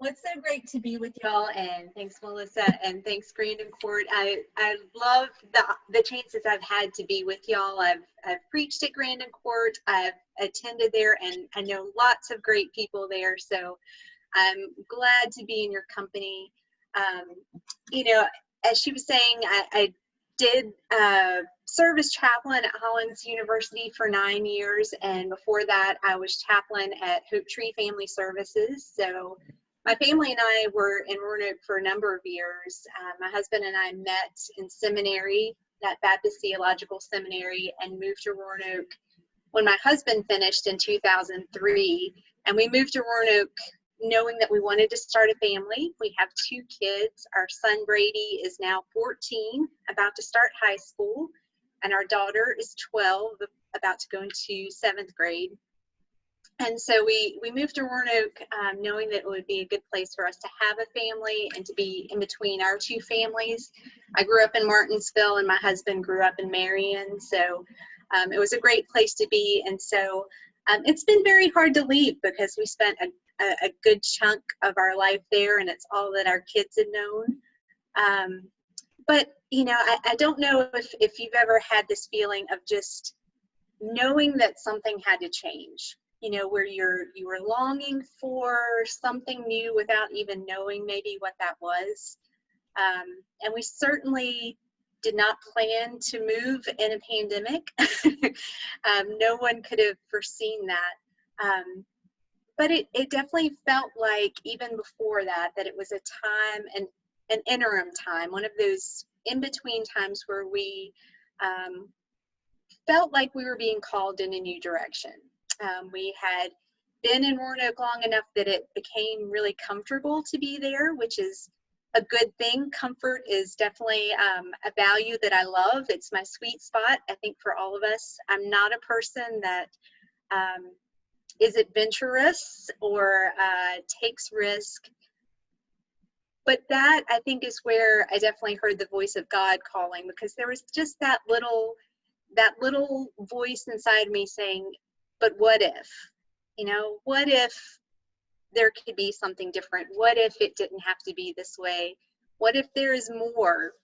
Well, it's so great to be with y'all, and thanks, Melissa, and thanks, Grandin Court. I love the chances I've had to be with y'all. I've preached at Grandin Court. I've attended there, and I know lots of great people there. So I'm glad to be in your company. Um, you know, as she was saying, I did serve as chaplain at Hollins University for 9 years, and before that, I was chaplain at Hope Tree Family Services. So my family and I were in Roanoke for a number of years. My husband and I met in seminary, that Baptist Theological Seminary, and moved to Roanoke when my husband finished in 2003. And we moved to Roanoke knowing that we wanted to start a family. We have 2 kids. Our son Brady is now 14, about to start high school, and our daughter is 12, about to go into 7th grade. And so we moved to Roanoke knowing that it would be a good place for us to have a family and to be in between our 2 families. I grew up in Martinsville, and my husband grew up in Marion, so it was a great place to be. And so it's been very hard to leave because we spent a good chunk of our life there, and it's all that our kids had known. But, you know, I don't know if you've ever had this feeling of just knowing that something had to change, you know, where you were longing for something new without even knowing maybe what that was. And we certainly did not plan to move in a pandemic. No one could have foreseen that. But it definitely felt like even before that it was a time, an interim time, one of those in-between times where we felt like we were being called in a new direction. We had been in Roanoke long enough that it became really comfortable to be there, which is a good thing. Comfort is definitely a value that I love. It's my sweet spot, I think, for all of us. I'm not a person that is adventurous or takes risk. But that, I think, is where I definitely heard the voice of God calling, because there was just that little voice inside me saying, but what if? You know, what if there could be something different? What if it didn't have to be this way? What if there is more?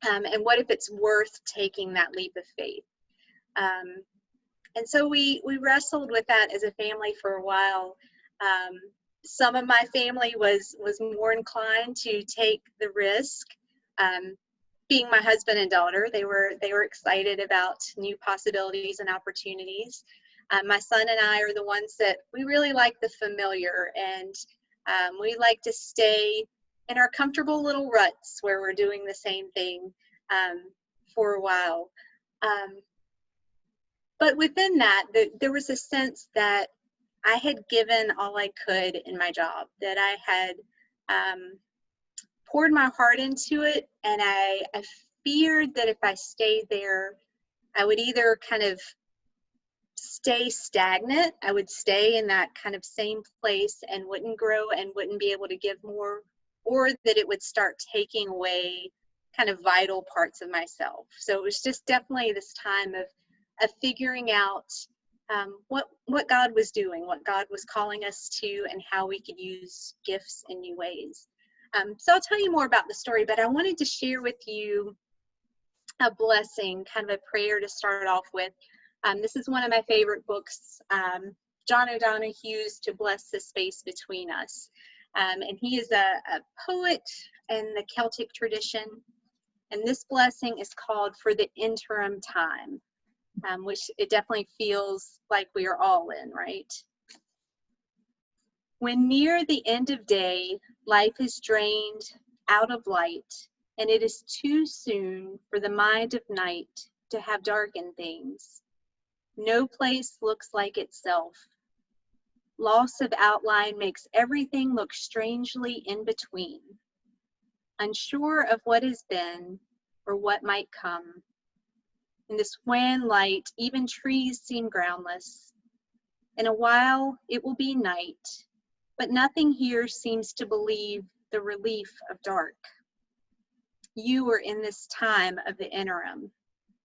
And what if it's worth taking that leap of faith? And so we wrestled with that as a family for a while. Some of my family was more inclined to take the risk. Being my husband and daughter, they were excited about new possibilities and opportunities. My son and I are the ones that we really like the familiar, and we like to stay in our comfortable little ruts where we're doing the same thing for a while. But within that, there was a sense that I had given all I could in my job, that I had poured my heart into it, and I feared that if I stayed there, I would either kind of stay stagnant, I would stay in that kind of same place and wouldn't grow and wouldn't be able to give more, or that it would start taking away kind of vital parts of myself. So it was just definitely this time of figuring out what God was doing, what God was calling us to, and how we could use gifts in new ways. So I'll tell you more about the story, but I wanted to share with you a blessing, kind of a prayer to start off with. This is one of my favorite books, John O'Donohue's To Bless the Space Between Us. And he is a poet in the Celtic tradition. And this blessing is called For the Interim Time, which it definitely feels like we are all in, right? When near the end of day, life is drained out of light, and it is too soon for the mind of night to have darkened things. No place looks like itself. Loss of outline makes everything look strangely in between. Unsure of what has been or what might come. In this wan light, even trees seem groundless. In a while, it will be night, but nothing here seems to believe the relief of dark. You are in this time of the interim,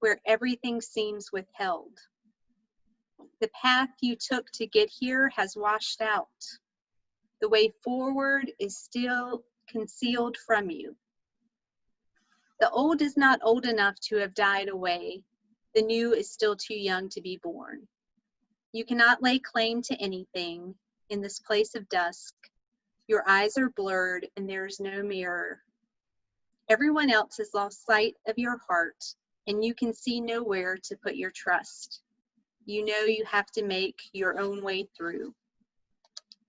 where everything seems withheld. The path you took to get here has washed out. The way forward is still concealed from you. The old is not old enough to have died away. The new is still too young to be born. You cannot lay claim to anything in this place of dusk. Your eyes are blurred and there is no mirror. Everyone else has lost sight of your heart, and you can see nowhere to put your trust. You know you have to make your own way through.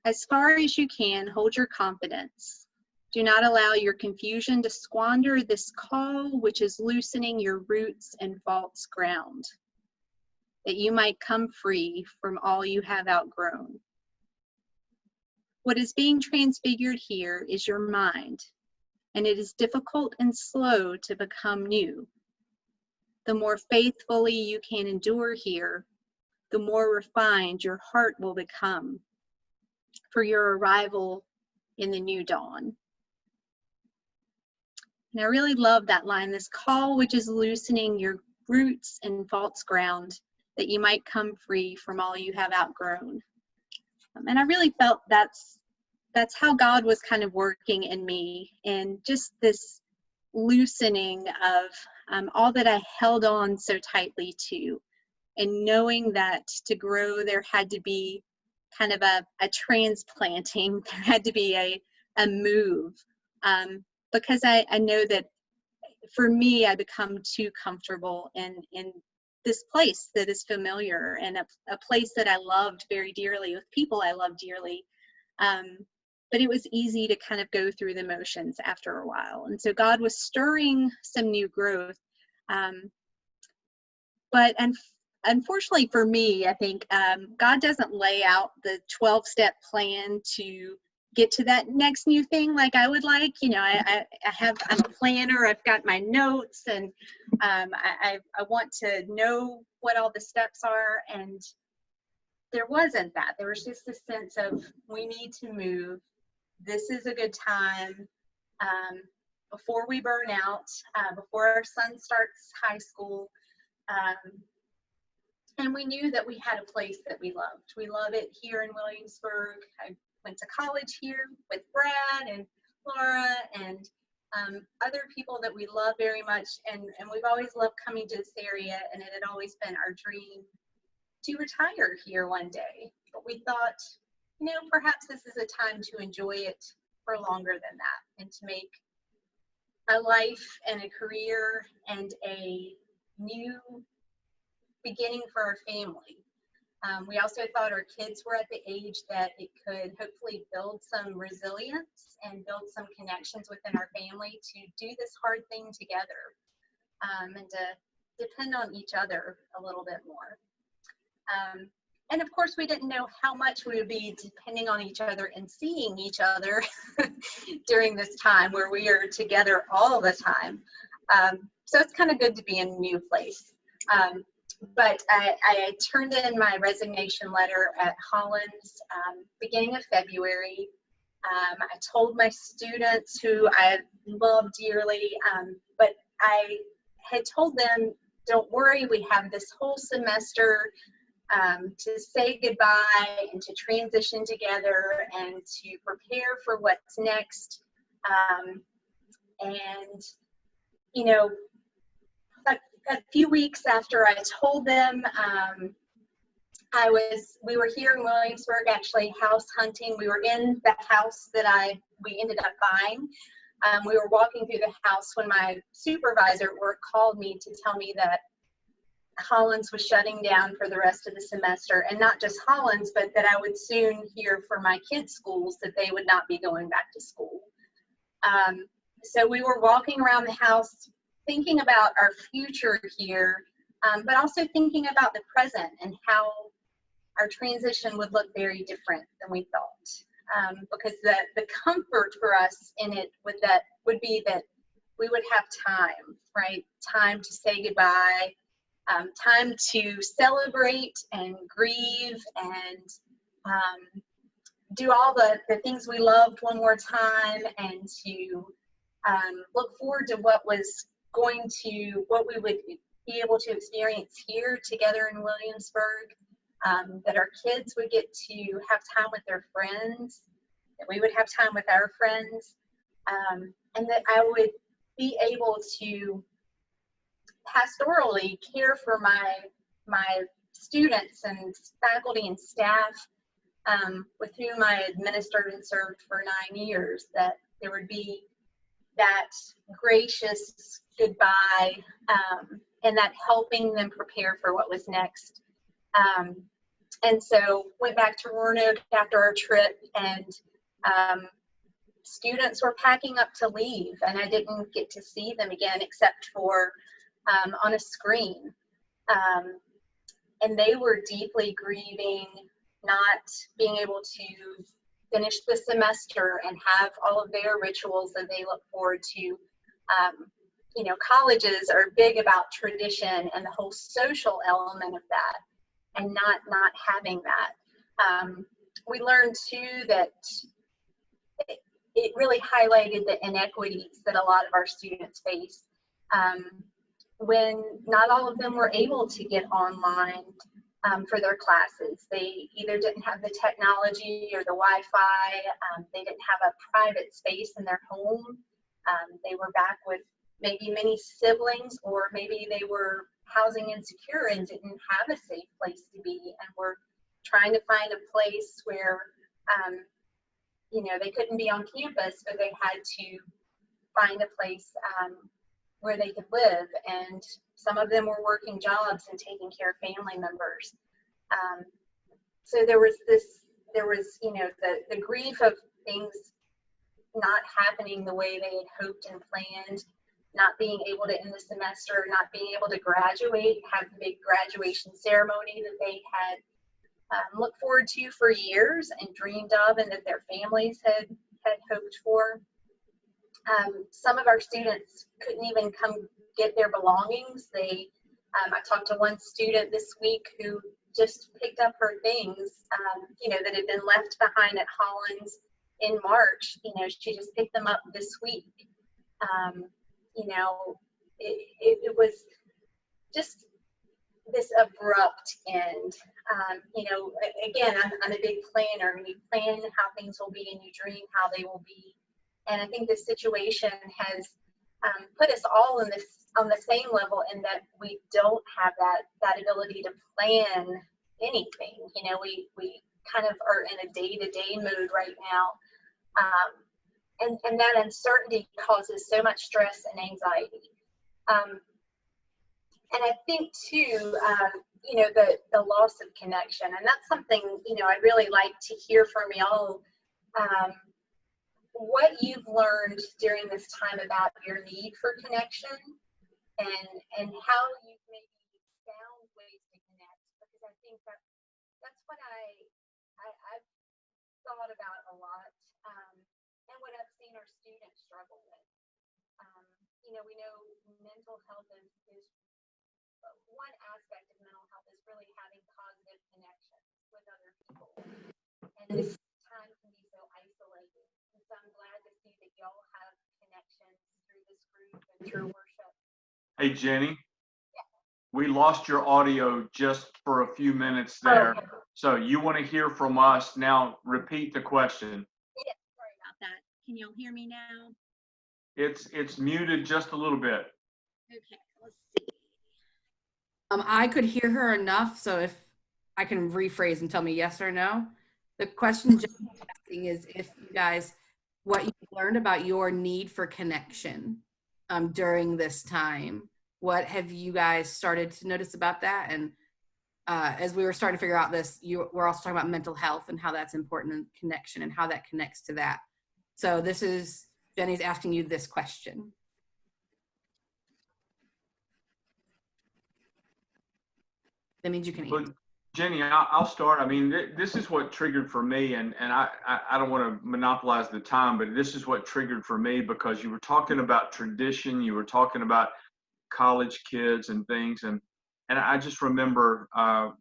As far as you can, hold your confidence. Do not allow your confusion to squander this call which is loosening your roots and false ground, that you might come free from all you have outgrown. What is being transfigured here is your mind, and it is difficult and slow to become new. The more faithfully you can endure here, the more refined your heart will become for your arrival in the new dawn. And I really love that line, this call which is loosening your roots and false ground, that you might come free from all you have outgrown. And I really felt that's how God was kind of working in me, and just this loosening of all that I held on so tightly to, and knowing that to grow there had to be kind of a transplanting, there had to be a move, because I know that for me I become too comfortable in this place that is familiar, and a place that I loved very dearly, with people I loved dearly. But it was easy to kind of go through the motions after a while. And so God was stirring some new growth. But unfortunately for me, I think God doesn't lay out the 12-step plan to get to that next new thing like I would like. You know, I'm a planner, I've got my notes, and I want to know what all the steps are. And there wasn't that. There was just a sense of, we need to move. This is a good time before we burn out, before our son starts high school. And we knew that we had a place that we loved. We love it here in Williamsburg. I went to college here with Brad and Laura and other people that we love very much. And we've always loved coming to this area, and it had always been our dream to retire here one day. But we thought, you know, perhaps this is a time to enjoy it for longer than that, and to make a life and a career and a new beginning for our family. We also thought our kids were at the age that it could hopefully build some resilience and build some connections within our family to do this hard thing together, and to depend on each other a little bit more. And of course, we didn't know how much we would be depending on each other and seeing each other during this time where we are together all the time. So it's kind of good to be in a new place. But I turned in my resignation letter at Hollins beginning of February. I told my students, who I love dearly, but I had told them, don't worry, we have this whole semester to say goodbye and to transition together and to prepare for what's next. And, you know, a few weeks after I told them, we were here in Williamsburg, actually house hunting. We were in the house that we ended up buying. We were walking through the house when my supervisor at work called me to tell me that Hollins was shutting down for the rest of the semester, and not just Hollins, but that I would soon hear from my kids' schools that they would not be going back to school. So we were walking around the house thinking about our future here, but also thinking about the present and how our transition would look very different than we thought. Because the comfort for us in it would be that we would have time, right? Time to say goodbye, time to celebrate and grieve and do all the things we loved one more time, and to look forward to what we would be able to experience here together in Williamsburg, that our kids would get to have time with their friends, that we would have time with our friends, and that I would be able to pastorally care for my students and faculty and staff, with whom I administered and served for 9 years, that there would be that gracious goodbye, and that helping them prepare for what was next. And so went back to Roanoke after our trip, and students were packing up to leave, and I didn't get to see them again except for on a screen. And they were deeply grieving not being able to finish the semester and have all of their rituals that they look forward to. You know, colleges are big about tradition and the whole social element of that, and not having that. We learned too that it really highlighted the inequities that a lot of our students face, when not all of them were able to get online for their classes. They either didn't have the technology or the Wi-Fi. They didn't have a private space in their home. They were back with maybe many siblings, or maybe they were housing insecure and didn't have a safe place to be, and were trying to find a place where you know, they couldn't be on campus, but they had to find a place where they could live. And some of them were working jobs and taking care of family members. So there was, you know, the grief of things not happening the way they had hoped and planned, not being able to end the semester, not being able to graduate, have the big graduation ceremony that they had looked forward to for years and dreamed of, and that their families had hoped for. Some of our students couldn't even come get their belongings. I talked to one student this week who just picked up her things, you know, that had been left behind at Hollins in March. You know, she just picked them up this week. You know, it was just this abrupt end. You know, again, I'm a big planner. You plan how things will be, and you dream how they will be. And I think this situation has put us all in this on the same level, in that we don't have that ability to plan anything. You know, we kind of are in a day-to-day mode right now, and that uncertainty causes so much stress and anxiety. And I think too, you know, the loss of connection, and that's something, you know, I'd really like to hear from y'all, what you've learned during this time about your need for connection, and how you've maybe found ways to connect, because I think that's what I've thought about a lot, and what I've seen our students struggle with. You know, we know mental health is one aspect of mental health is really having positive connections with other people. And this time can be so isolating. And so I'm glad to see that y'all have connections through this group and through worship. Hey, Jenny. Yeah. We lost your audio just for a few minutes there. Oh, okay. So you want to hear from us. Now repeat the question. Yeah, sorry about that. Can y'all hear me now? It's muted just a little bit. Okay, let's see. I could hear her enough, so if I can rephrase and tell me yes or no. The question Jen's asking is if you guys, what you learned about your need for connection during this time. What have you guys started to notice about that? And as we were starting to figure out this, we're also talking about mental health and how that's important in connection and how that connects to that. So this is, Jenny's asking you this question. That means you can answer. Well, Jenny, I'll start. I mean, this is what triggered for me, and I don't want to monopolize the time, but this is what triggered for me, because you were talking about tradition, you were talking about college kids and things, and I just remember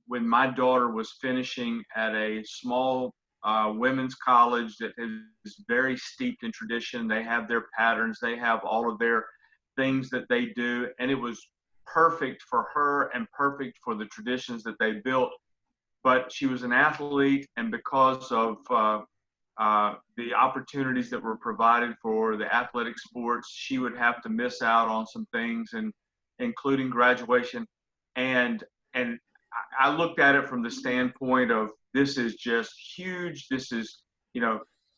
when my daughter was finishing at a small women's college that is very steeped in tradition. They have their patterns, they have all of their things that they do, and it was perfect for her and perfect for the traditions that they built. But she was an athlete, and because of the opportunities that were provided for the athletic sports, she would have to miss out on some things, and including graduation. And I looked at it from the standpoint of, this is just huge. This is,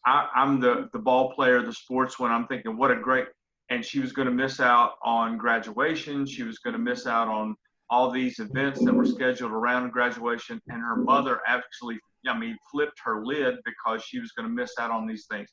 I'm the ball player, the sportsman. I'm thinking, what a great, and she was going to miss out on graduation. She was going to miss out on all these events that were scheduled around graduation. And her mother actually, flipped her lid because she was going to miss out on these things.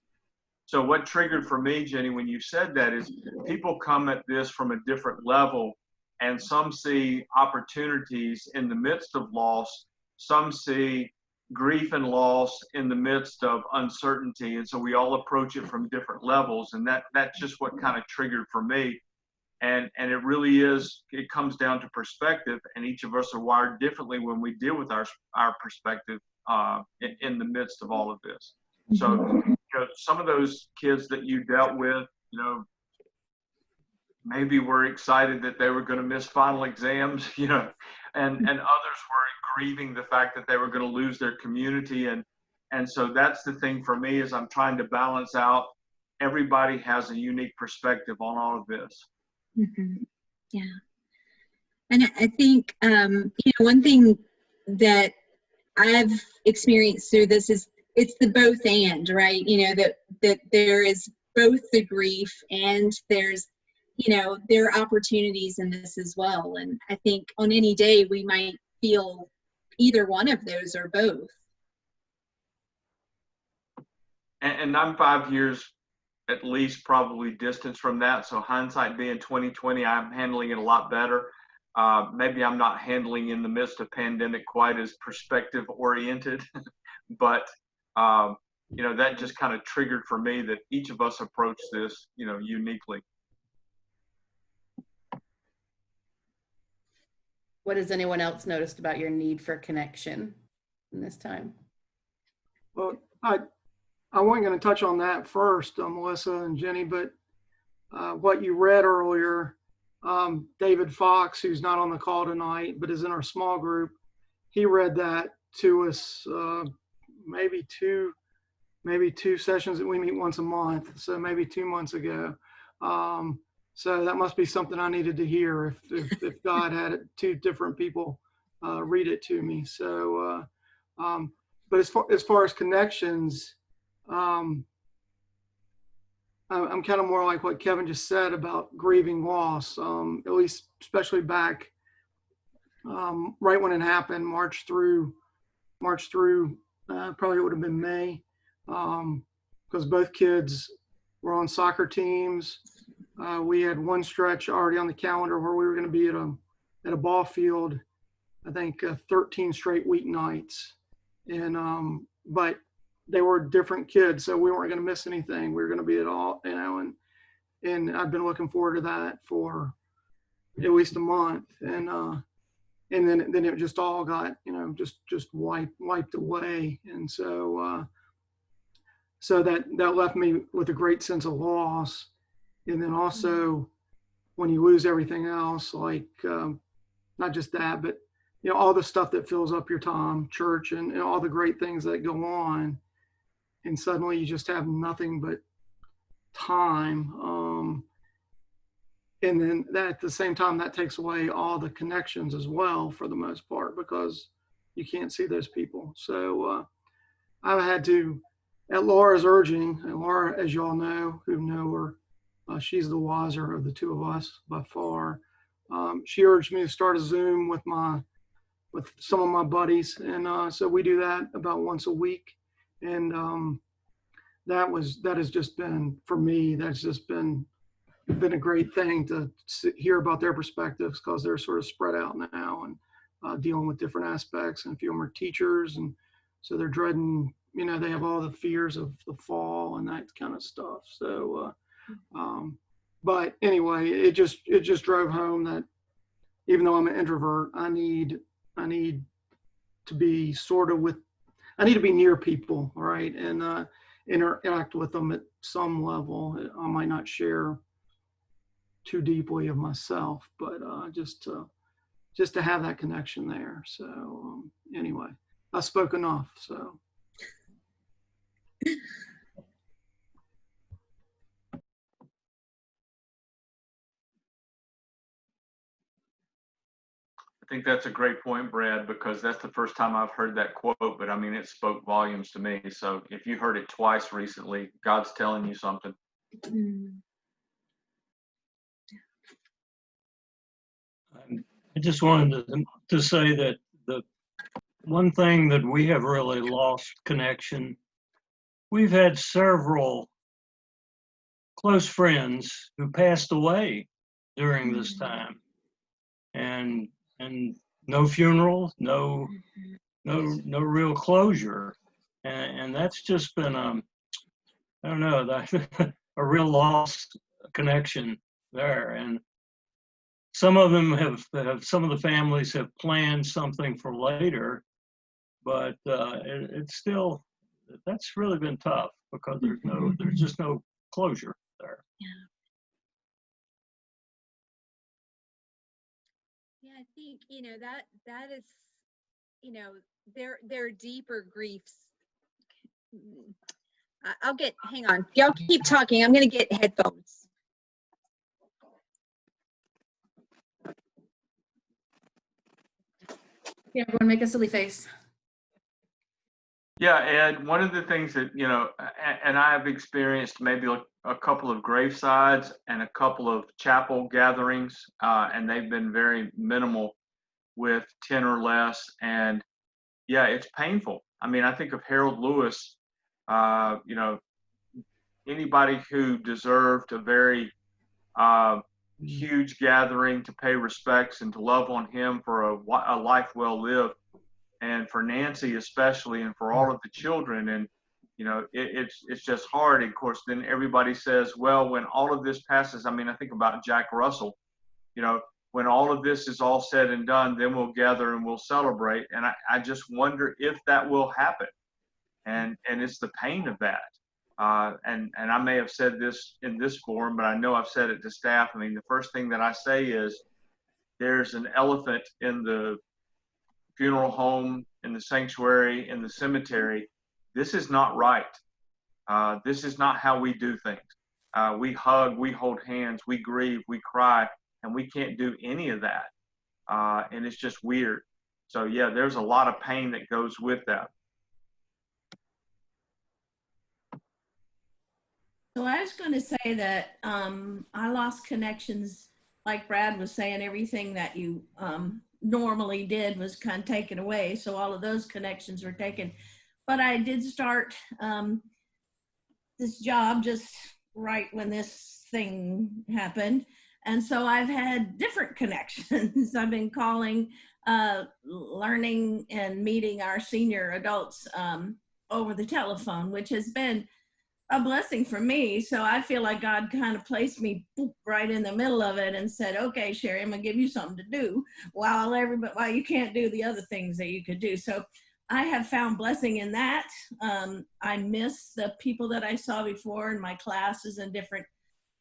So what triggered for me, Jenny, when you said that, is people come at this from a different level, and some see opportunities in the midst of loss. Some see grief and loss in the midst of uncertainty. And so we all approach it from different levels. And that's just what kind of triggered for me. And it really is, it comes down to perspective, and each of us are wired differently when we deal with our perspective in the midst of all of this. So, some of those kids that you dealt with, maybe were excited that they were going to miss final exams, and others were grieving the fact that they were going to lose their community. And so that's the thing for me, is I'm trying to balance out, everybody has a unique perspective on all of this. Mm-hmm. Yeah. And I think, one thing that I've experienced through this is it's the both and, right? That there is both the grief and there's, there are opportunities in this as well. And I think on any day we might feel either one of those or both. And I'm 5 years at least probably distance from that. So hindsight being 2020, I'm handling it a lot better. Maybe I'm not handling in the midst of pandemic quite as perspective oriented, but that just kind of triggered for me that each of us approach this, uniquely. What has anyone else noticed about your need for connection in this time? Well, I wasn't going to touch on that first, Melissa and Jenny, but what you read earlier, David Fox, who's not on the call tonight, but is in our small group, he read that to us maybe two sessions that we meet once a month, so maybe 2 months ago. So that must be something I needed to hear if God had two different people read it to me. So, but as far as connections, I'm kind of more like what Kevin just said about grieving loss, at least especially back right when it happened, March through probably it would have been May, because both kids were on soccer teams. We had one stretch already on the calendar where we were going to be at a ball field, I think 13 straight weeknights, and but they were different kids, so we weren't going to miss anything. We were going to be at all, and I've been looking forward to that for at least a month, and then it just all got, just wiped away. And so that left me with a great sense of loss. And then also when you lose everything else, like not just that, but all the stuff that fills up your time, church and all the great things that go on, and suddenly you just have nothing but time. And then that at the same time, that takes away all the connections as well, for the most part, because you can't see those people. So I've had to, at Laura's urging, and Laura, as you all know, who know her, she's the wiser of the two of us by far. She urged me to start a Zoom with some of my buddies. And so we do that about once a week. And that has just been, for me, that's just been a great thing to hear about their perspectives, because they're sort of spread out now and dealing with different aspects. And a few of them are teachers, and so they're dreading, they have all the fears of the fall and that kind of stuff. So, but anyway, it just drove home that even though I'm an introvert, I need to be I need to be near people, right? And interact with them at some level. I might not share too deeply of myself, but just to have that connection there. So anyway, I spoke enough. So I think that's a great point, Brad, because that's the first time I've heard that quote, but I mean, it spoke volumes to me. So if you heard it twice recently, God's telling you something. I just wanted to say that the one thing that we have really lost connection, we've had several close friends who passed away during this time, and no funeral, no real closure, and that's just been I don't know, that a real lost connection there. And some of them have some of the families have planned something for later, but it's still, that's really been tough because there's just no closure there. Yeah, I think, that is, there are deeper griefs. Hang on. Y'all keep talking. I'm going to get headphones. Yeah, everyone make a silly face. Yeah, Ed, one of the things that, and I have experienced maybe a couple of gravesides and a couple of chapel gatherings, and they've been very minimal with 10 or less. And yeah, it's painful. I mean, I think of Harold Lewis, anybody who deserved a very huge gathering to pay respects and to love on him for a life well lived. And for Nancy especially, and for all of the children. And it's just hard. And of course, then everybody says, well, when all of this passes, I mean, I think about Jack Russell, when all of this is all said and done, then we'll gather and we'll celebrate. And I just wonder if that will happen. And it's the pain of that. And I may have said this in this forum, but I know I've said it to staff. I mean, the first thing that I say is there's an elephant in the funeral home, in the sanctuary, in the cemetery. This is not right. This is not how we do things. We hug, we hold hands, we grieve, we cry, and we can't do any of that. And it's just weird. So yeah, there's a lot of pain that goes with that. So I was going to say that I lost connections, like Brad was saying, everything that you normally did was kind of taken away. So all of those connections were taken. But I did start this job just right when this thing happened. And so I've had different connections. I've been calling, learning and meeting our senior adults over the telephone, which has been a blessing for me. So I feel like God kind of placed me right in the middle of it and said, okay, Sherry, I'm gonna give you something to do while you can't do the other things that you could do. So I have found blessing in that. I miss the people that I saw before in my classes and different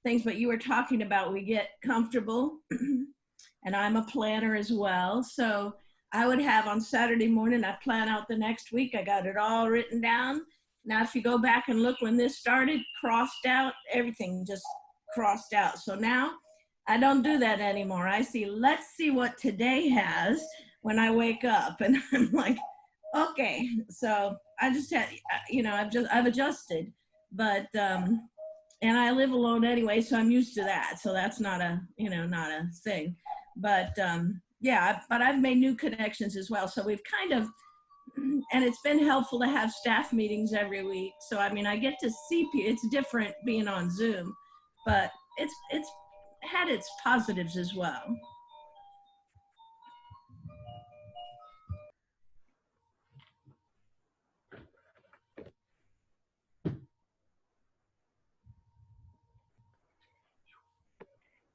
things, but you were talking about we get comfortable and I'm a planner as well. So I would have on Saturday morning, I plan out the next week. I got it all written down. Now, if you go back and look when this started, crossed out, everything just crossed out. So now I don't do that anymore. I see, let's see what today has when I wake up. And I'm like, okay. So I just had, I've adjusted, but, and I live alone anyway, so I'm used to that. So that's not a thing, but yeah, but I've made new connections as well. So we've kind of, and it's been helpful to have staff meetings every week. So, I mean, I get to see people. It's different being on Zoom, but it's had its positives as well.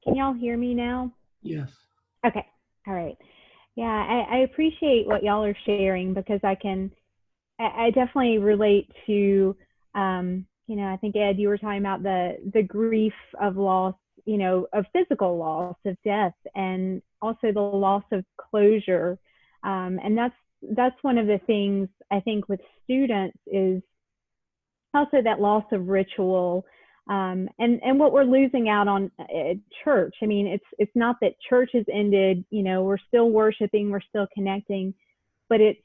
Can y'all hear me now? Yes. Okay. All right. Yeah, I appreciate what y'all are sharing because I definitely relate to, I think Ed, you were talking about the grief of loss, of physical loss, of death, and also the loss of closure. And that's one of the things I think with students is also that loss of ritual, and what we're losing out on at church. I mean, it's not that church has ended, you know, we're still worshiping, we're still connecting, but it's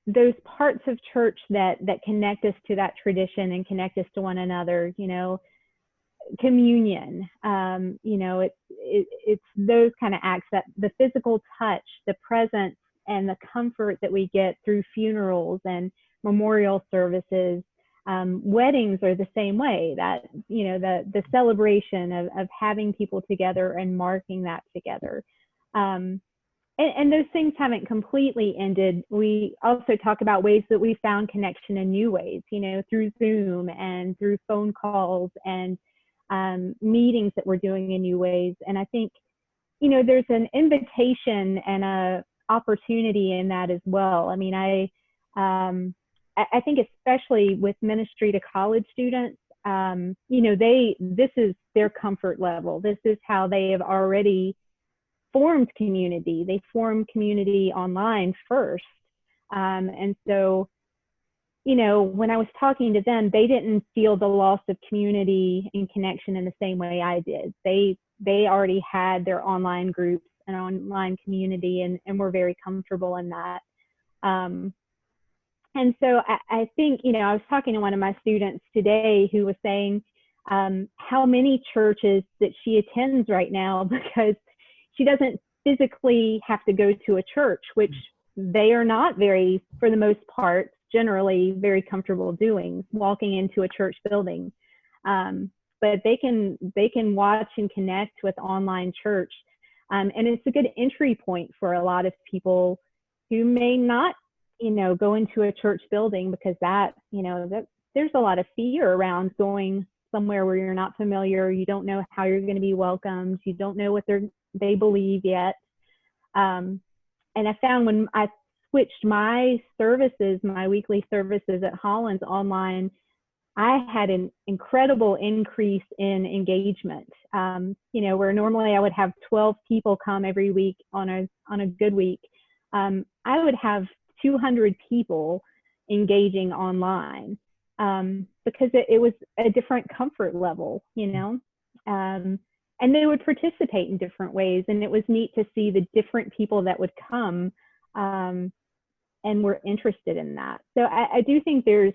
those parts of church that connect us to that tradition and connect us to one another, you know, communion, you know, it's those kind of acts, that the physical touch, the presence, and the comfort that we get through funerals and memorial services. Weddings are the same way, that, you know, the celebration of having people together and marking that together. And those things haven't completely ended. We also talk about ways that we found connection in new ways, you know, through Zoom and through phone calls and meetings that we're doing in new ways. And I think, you know, there's an invitation and a opportunity in that as well. I mean, I think especially with ministry to college students, you know, this is their comfort level. This is how they have already formed community. They formed community online first. And so, you know, when I was talking to them, they didn't feel the loss of community and connection in the same way I did. They already had their online groups and online community, and were very comfortable in that. And so I think, you know, I was talking to one of my students today who was saying how many churches that she attends right now, because she doesn't physically have to go to a church, which they are not very, for the most part, generally very comfortable doing, walking into a church building. But they can watch and connect with online church. And it's a good entry point for a lot of people who may not, you know, go into a church building, because that, you know, that there's a lot of fear around going somewhere where you're not familiar. You don't know how you're going to be welcomed. You don't know what they believe yet. And I found when I switched my services, my weekly services at Hollins online, I had an incredible increase in engagement. You know, where normally I would have 12 people come every week on a good week, I would have 200 people engaging online, because it was a different comfort level, you know, and they would participate in different ways. And it was neat to see the different people that would come and were interested in that. So I do think there's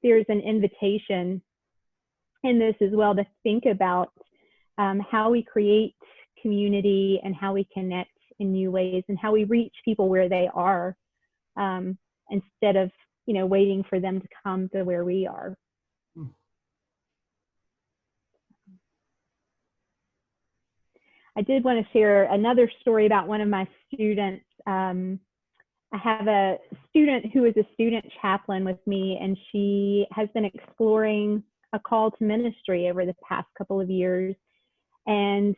an invitation in this as well to think about how we create community and how we connect in new ways and how we reach people where they are, instead of, you know, waiting for them to come to where we are. I did want to share another story about one of my students. I have a student who is a student chaplain with me, and she has been exploring a call to ministry over the past couple of years. And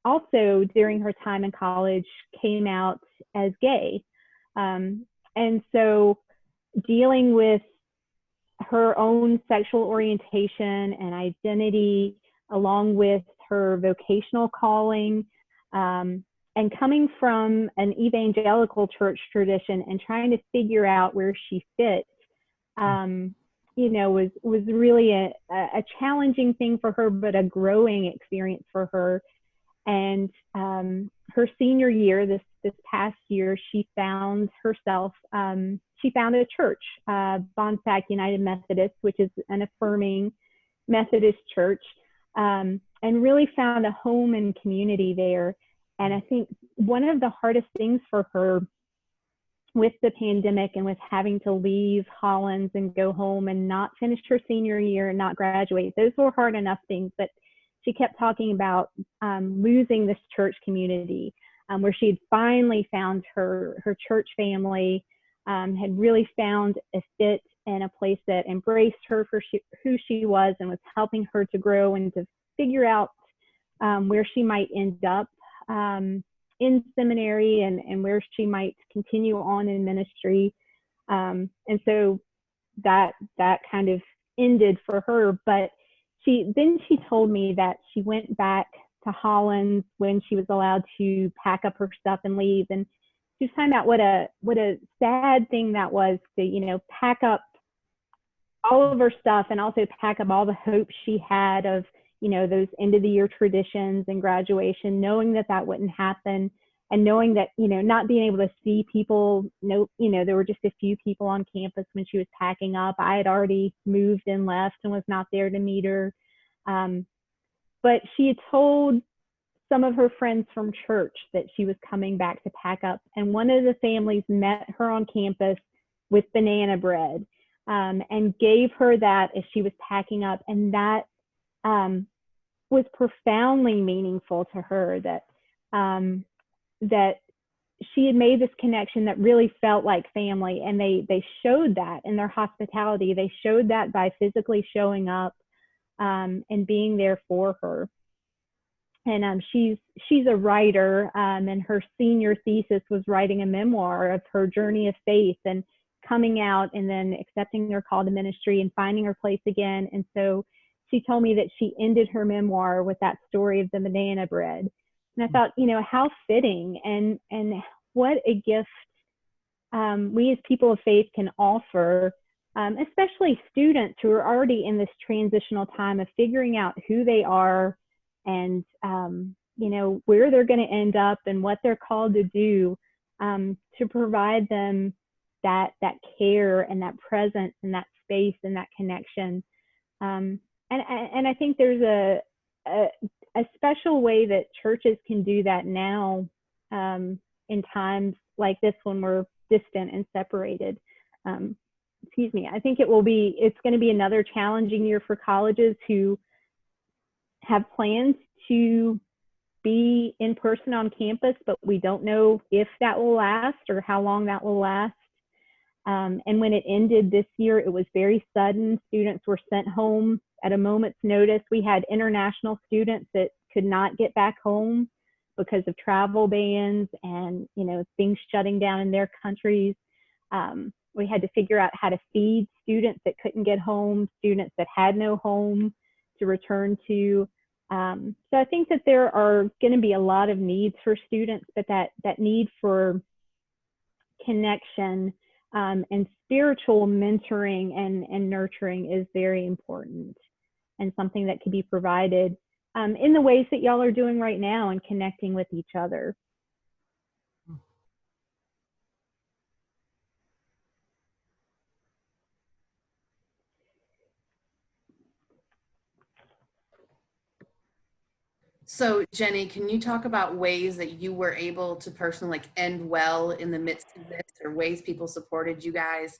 also during her time in college came out as gay. And so dealing with her own sexual orientation and identity, along with her vocational calling, and coming from an evangelical church tradition and trying to figure out where she fit, you know, was really a challenging thing for her, but a growing experience for her. And her senior year, this past year, she found herself, she found a church, Bonsack United Methodist, which is an affirming Methodist church, and really found a home and community there. And I think one of the hardest things for her with the pandemic and with having to leave Hollins and go home and not finish her senior year and not graduate, those were hard enough things, but she kept talking about losing this church community, where she had finally found her church family, had really found a fit and a place that embraced her for who she was and was helping her to grow and to figure out where she might end up in seminary and where she might continue on in ministry. And so that kind of ended for her. But she told me that she went back to Hollins when she was allowed to pack up her stuff and leave. And she was talking about what a sad thing that was to, you know, pack up all of her stuff and also pack up all the hopes she had of, you know, those end of the year traditions and graduation, knowing that that wouldn't happen, and knowing that, you know, not being able to see people, no, you know, there were just a few people on campus when she was packing up. I had already moved and left and was not there to meet her. But she had told some of her friends from church that she was coming back to pack up. And one of the families met her on campus with banana bread, and gave her that as she was packing up. And that was profoundly meaningful to her, that that she had made this connection that really felt like family. And they showed that in their hospitality. They showed that by physically showing up and being there for her. And she's a writer, and her senior thesis was writing a memoir of her journey of faith and coming out and then accepting her call to ministry and finding her place again. And so she told me that she ended her memoir with that story of the banana bread. And I thought, you know, how fitting, and what a gift we as people of faith can offer, especially students who are already in this transitional time of figuring out who they are, and you know, where they're going to end up and what they're called to do, to provide them that care and that presence and that space and that connection. And I think there's a special way that churches can do that now, in times like this when we're distant and separated. Excuse me. I think it's going to be another challenging year for colleges who have plans to be in person on campus, but we don't know if that will last or how long that will last. And when it ended this year, it was very sudden. Students were sent home at a moment's notice. We had international students that could not get back home because of travel bans and, you know, things shutting down in their countries. We had to figure out how to feed students that couldn't get home, students that had no home to return to. So I think that there are going to be a lot of needs for students, but that need for connection and spiritual mentoring and nurturing is very important, and something that can be provided in the ways that y'all are doing right now and connecting with each other. So Jenny, can you talk about ways that you were able to personally end well in the midst of this, or ways people supported you guys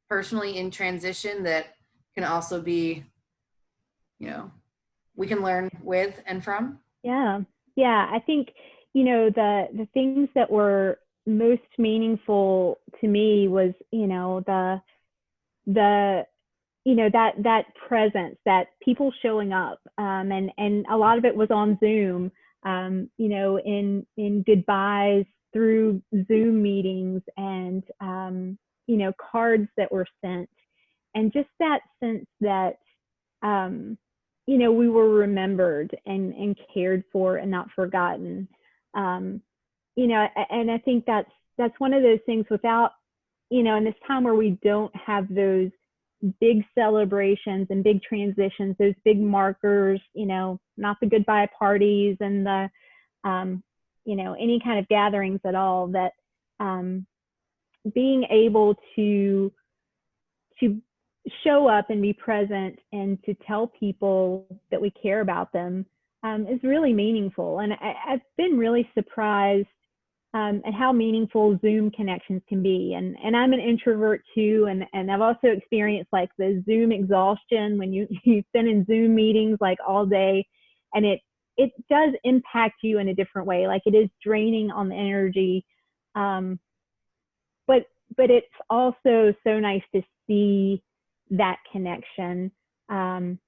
personally in transition that can also be, you know, we can learn with and from? Yeah. I think, you know, the things that were most meaningful to me was, you know, you know, that presence, that people showing up, and a lot of it was on Zoom, you know, in goodbyes through Zoom meetings, and you know, cards that were sent, and just that sense that you know, we were remembered and cared for and not forgotten. You know, and I think that's one of those things without, you know, in this time where we don't have those big celebrations and big transitions, those big markers, you know, not the goodbye parties and the, you know, any kind of gatherings at all, that being able to show up and be present and to tell people that we care about them is really meaningful. And I've been really surprised at how meaningful Zoom connections can be. And I'm an introvert too, and I've also experienced like the Zoom exhaustion when you've been in Zoom meetings like all day, and it does impact you in a different way. Like, it is draining on the energy, but it's also so nice to see that connection, to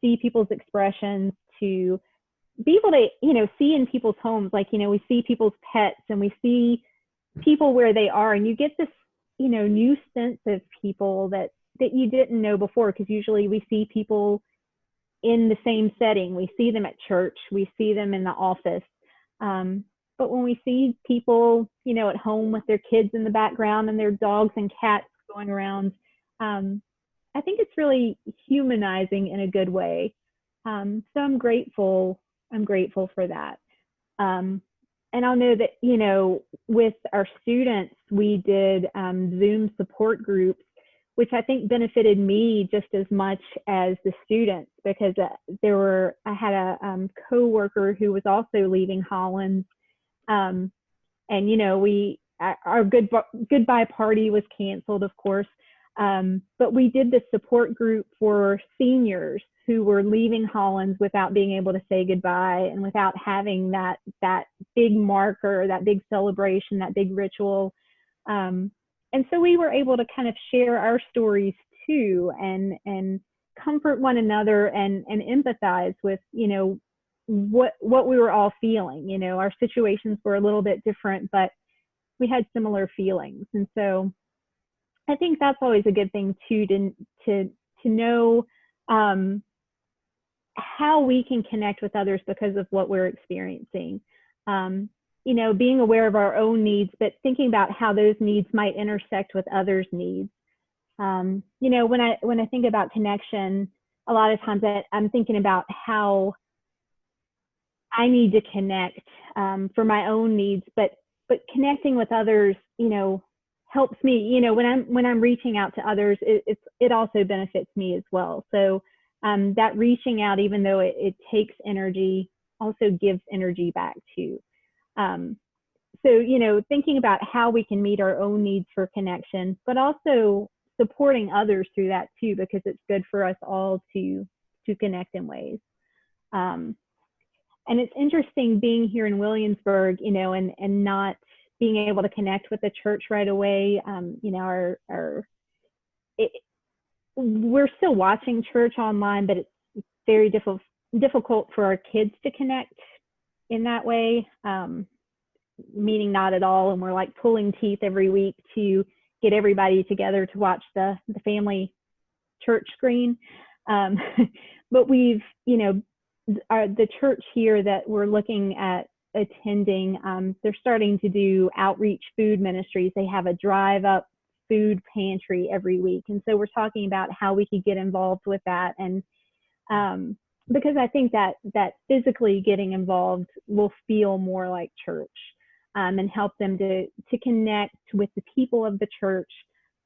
see people's expressions, to be able to, you know, see in people's homes, like, you know, we see people's pets and we see people where they are, and you get this, you know, new sense of people that you didn't know before, because usually we see people in the same setting. We see them at church, we see them in the office, but when we see people, you know, at home with their kids in the background and their dogs and cats going around, I think it's really humanizing in a good way. So I'm grateful for that. And I'll know that, you know, with our students, we did Zoom support groups, which I think benefited me just as much as the students, because I had a coworker who was also leaving Hollins, and you know, our goodbye party was canceled, of course, but we did this support group for seniors who were leaving Hollins without being able to say goodbye and without having that big marker, that big celebration, that big ritual. And so we were able to kind of share our stories too, and comfort one another, and empathize with, you know, what we were all feeling. You know, our situations were a little bit different, but we had similar feelings. And so I think that's always a good thing too, to know how we can connect with others because of what we're experiencing. You know, being aware of our own needs, but thinking about how those needs might intersect with others' needs. You know, when I think about connection, a lot of times I'm thinking about how I need to connect for my own needs, but connecting with others, you know, helps me. You know, when I'm reaching out to others, it also benefits me as well. So that reaching out, even though it takes energy, also gives energy back too. So, you know, thinking about how we can meet our own needs for connection, but also supporting others through that too, because it's good for us all to connect in ways. And it's interesting being here in Williamsburg, you know, and not being able to connect with the church right away. You know, we're still watching church online, but it's very difficult for our kids to connect in that way. Meaning not at all, and we're like pulling teeth every week to get everybody together to watch the family church screen. But we've, you know, the church here that we're looking at attending, they're starting to do outreach food ministries. They have a drive up food pantry every week, and so we're talking about how we could get involved with that. And because I think that physically getting involved will feel more like church, and help them to connect with the people of the church,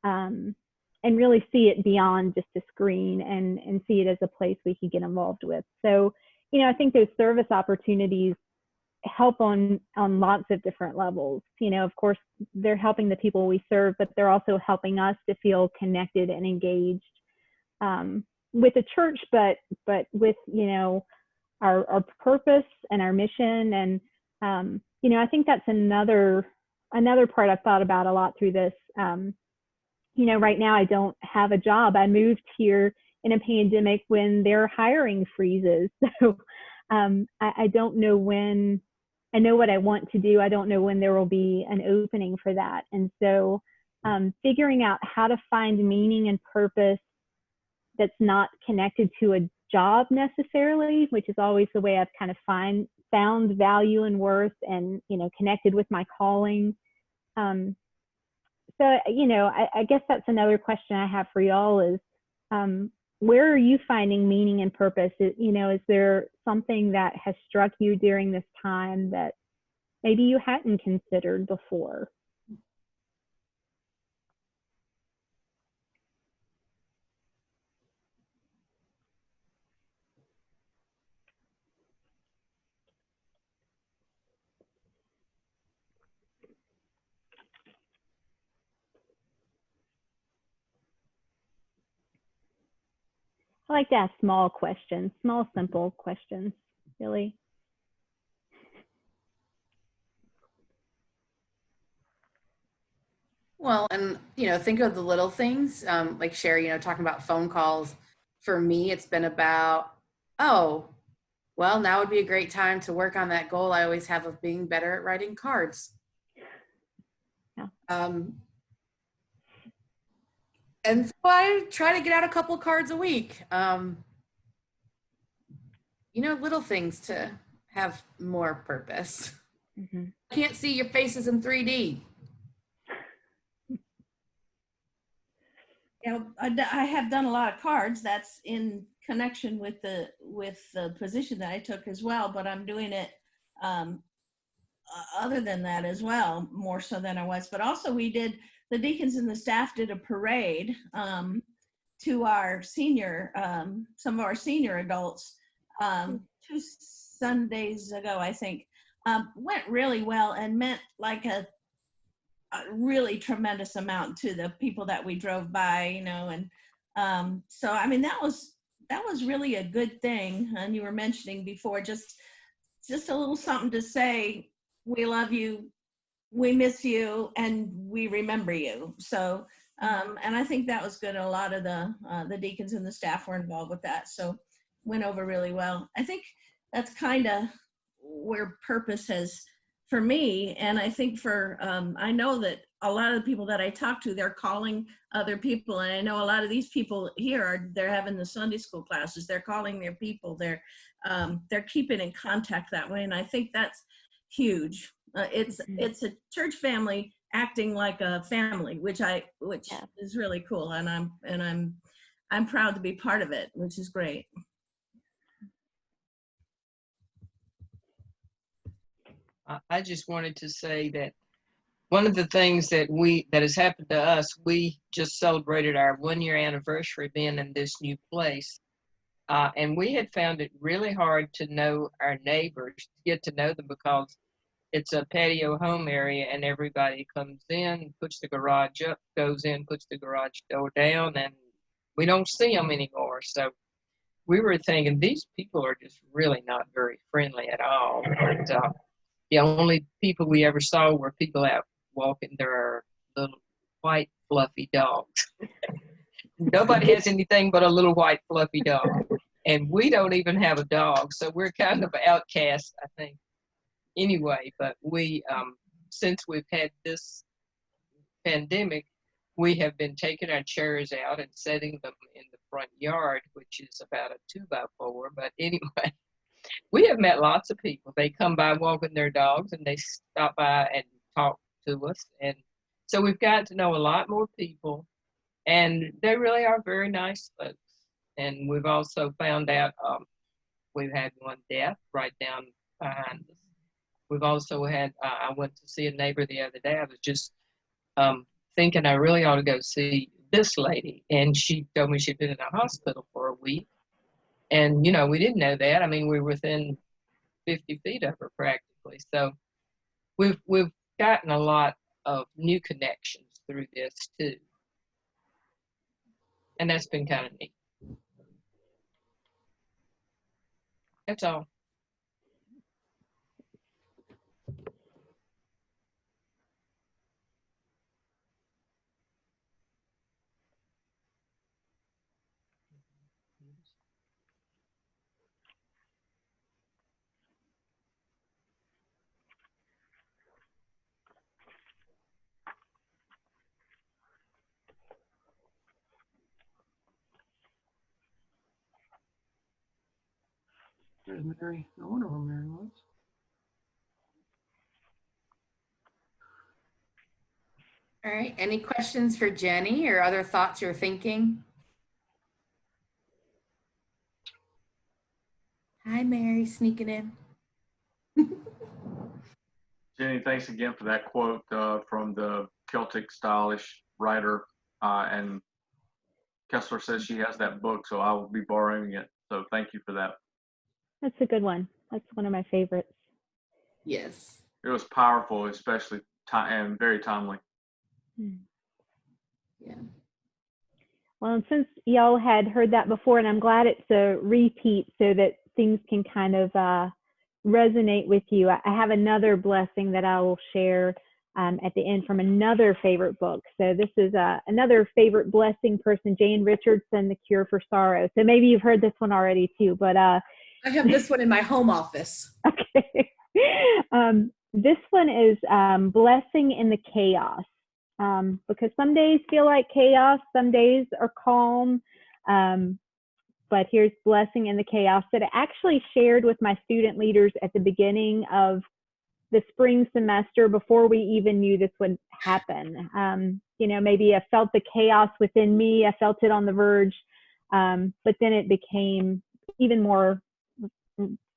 and really see it beyond just a screen, and see it as a place we could get involved with. So, you know, I think those service opportunities help on lots of different levels. You know, of course, they're helping the people we serve, but they're also helping us to feel connected and engaged with the church, but with, you know, our purpose and our mission. And you know, I think that's another part I've thought about a lot through this. You know, right now I don't have a job. I moved here in a pandemic when there are hiring freezes. So I don't know when. I know what I want to do. I don't know when there will be an opening for that. And so figuring out how to find meaning and purpose that's not connected to a job necessarily, which is always the way I've kind of found value and worth, and, you know, connected with my calling. So, you know, I guess that's another question I have for y'all is, where are you finding meaning and purpose? You know, is there something that has struck you during this time that maybe you hadn't considered before? I like to ask small questions, small, simple questions, really. Well, and, you know, think of the little things, like Sherry, you know, talking about phone calls. For me, it's been about, oh, well, now would be a great time to work on that goal I always have of being better at writing cards. Yeah. And so I try to get out a couple cards a week. You know, little things to have more purpose. Mm-hmm. I can't see your faces in 3D. I have done a lot of cards. That's in connection with the position that I took as well, but I'm doing it other than that as well, more so than I was. But also the deacons and the staff did a parade to our senior, some of our senior adults 2 Sundays ago, I think. Went really well and meant like a really tremendous amount to the people that we drove by, and so I mean that was really a good thing. And you were mentioning before, just a little something to say, we love you, we miss you, and we remember you. So and I think that was good. A lot of the deacons and the staff were involved with that, so went over really well. I think that's kind of where purpose has, for me, and I think for, I know that a lot of the people that I talk to, they're calling other people, and I know a lot of these people here they're having the Sunday school classes, they're calling their people, they're keeping in contact that way, and I think that's huge. It's a church family acting like a family, which is really cool, and I'm proud to be part of it, which is great. I just wanted to say that one of the things that has happened to us, we just celebrated our 1-year anniversary being in this new place. And we had found it really hard to know our neighbors, to get to know them, because it's a patio home area and everybody comes in, puts the garage up, goes in, puts the garage door down, and we don't see them anymore. So we were thinking these people are just really not very friendly at all. But, the only people we ever saw were people out walking their little white fluffy dogs. Nobody has anything but a little white fluffy dog. And we don't even have a dog, so we're kind of outcasts, I think. Anyway, but we, since we've had this pandemic, we have been taking our chairs out and setting them in the front yard, which is about a 2x4. But anyway, we have met lots of people. They come by walking their dogs, and they stop by and talk to us. And so we've got to know a lot more people, and they really are very nice folks. And we've also found out we've had one death right down behind us. We've also had, I went to see a neighbor the other day. I was just thinking I really ought to go see this lady. And she told me she'd been in a hospital for a week. And, we didn't know that. I mean, we were within 50 feet of her practically. So we've gotten a lot of new connections through this too. And that's been kind of neat. That's all. There's Mary. I wonder where Mary was. All right. Any questions for Jenny or other thoughts you're thinking? Hi, Mary, sneaking in. Jenny, thanks again for that quote from the Celtic stylish writer. And Kessler says she has that book, so I will be borrowing it. So thank you for that. That's a good one. That's one of my favorites. Yes. It was powerful, especially and very timely. Yeah. Well, and since y'all had heard that before, and I'm glad it's a repeat so that things can kind of resonate with you, I have another blessing that I will share at the end from another favorite book. So this is another favorite blessing person, Jane Richardson, The Cure for Sorrow. So maybe you've heard this one already too, but I have this one in my home office. Okay. This one is blessing in the chaos. Because some days feel like chaos, some days are calm, but here's blessing in the chaos that I actually shared with my student leaders at the beginning of the spring semester before we even knew this would happen. You know, maybe I felt the chaos within me. I felt it on the verge, but then it became even more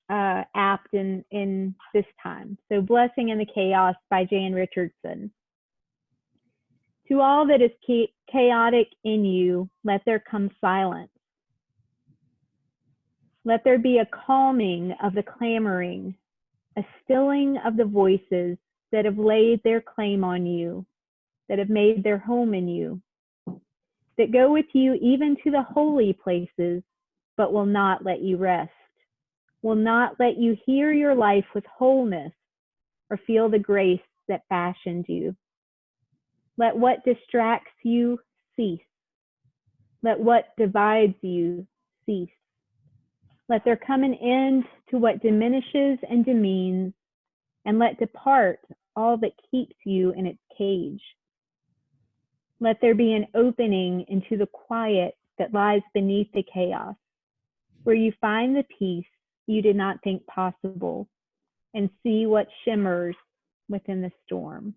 apt in this time. So Blessing in the Chaos by Jan Richardson. To all that is chaotic in you, let there come silence. Let there be a calming of the clamoring, a stilling of the voices that have laid their claim on you, that have made their home in you, that go with you even to the holy places, but will not let you rest, will not let you hear your life with wholeness or feel the grace that fashioned you. Let what distracts you cease. Let what divides you cease. Let there come an end to what diminishes and demeans, and let depart all that keeps you in its cage. Let there be an opening into the quiet that lies beneath the chaos, where you find the peace you did not think possible, and see what shimmers within the storm.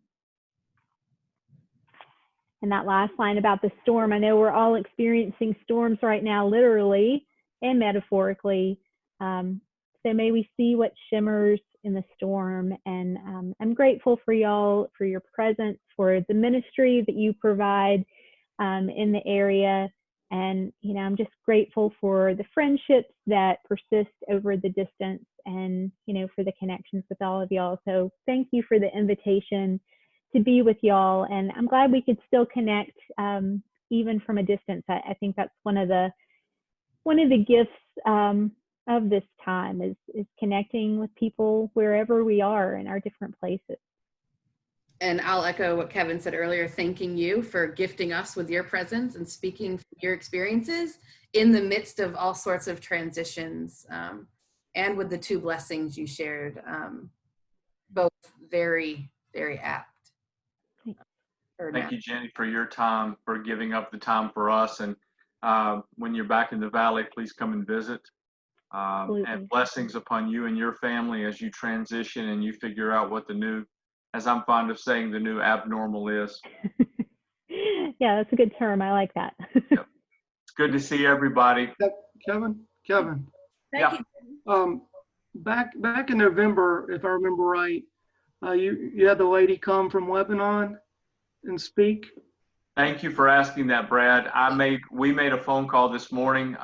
And that last line about the storm, I know we're all experiencing storms right now, literally and metaphorically. So may we see what shimmers in the storm. And I'm grateful for y'all, for your presence, for the ministry that you provide in the area. And, you know, I'm just grateful for the friendships that persist over the distance and, you know, for the connections with all of y'all. So thank you for the invitation to be with y'all. And I'm glad we could still connect even from a distance. I think that's one of the gifts of this time is connecting with people wherever we are in our different places. And I'll echo what Kevin said earlier, thanking you for gifting us with your presence and speaking from your experiences in the midst of all sorts of transitions, and with the two blessings you shared, both very, very apt. Thank you, Jenny, for your time, for giving up the time for us. And when you're back in the Valley, please come and visit. And blessings upon you and your family as you transition and you figure out what the new, as I'm fond of saying, the new abnormal is. Yeah, that's a good term. I like that. Yep. It's good to see everybody. Kevin. Thank you. Back in November, if I remember right, you had the lady come from Lebanon and speak. Thank you for asking that, Brad. We made a phone call this morning.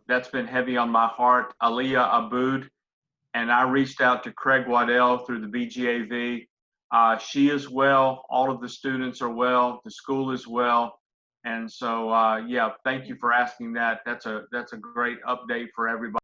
That's been heavy on my heart. Aliyah Aboud, and I reached out to Craig Waddell through the BGAV. She is well. All of the students are well. The school is well. And so, yeah, thank you for asking that. That's a great update for everybody.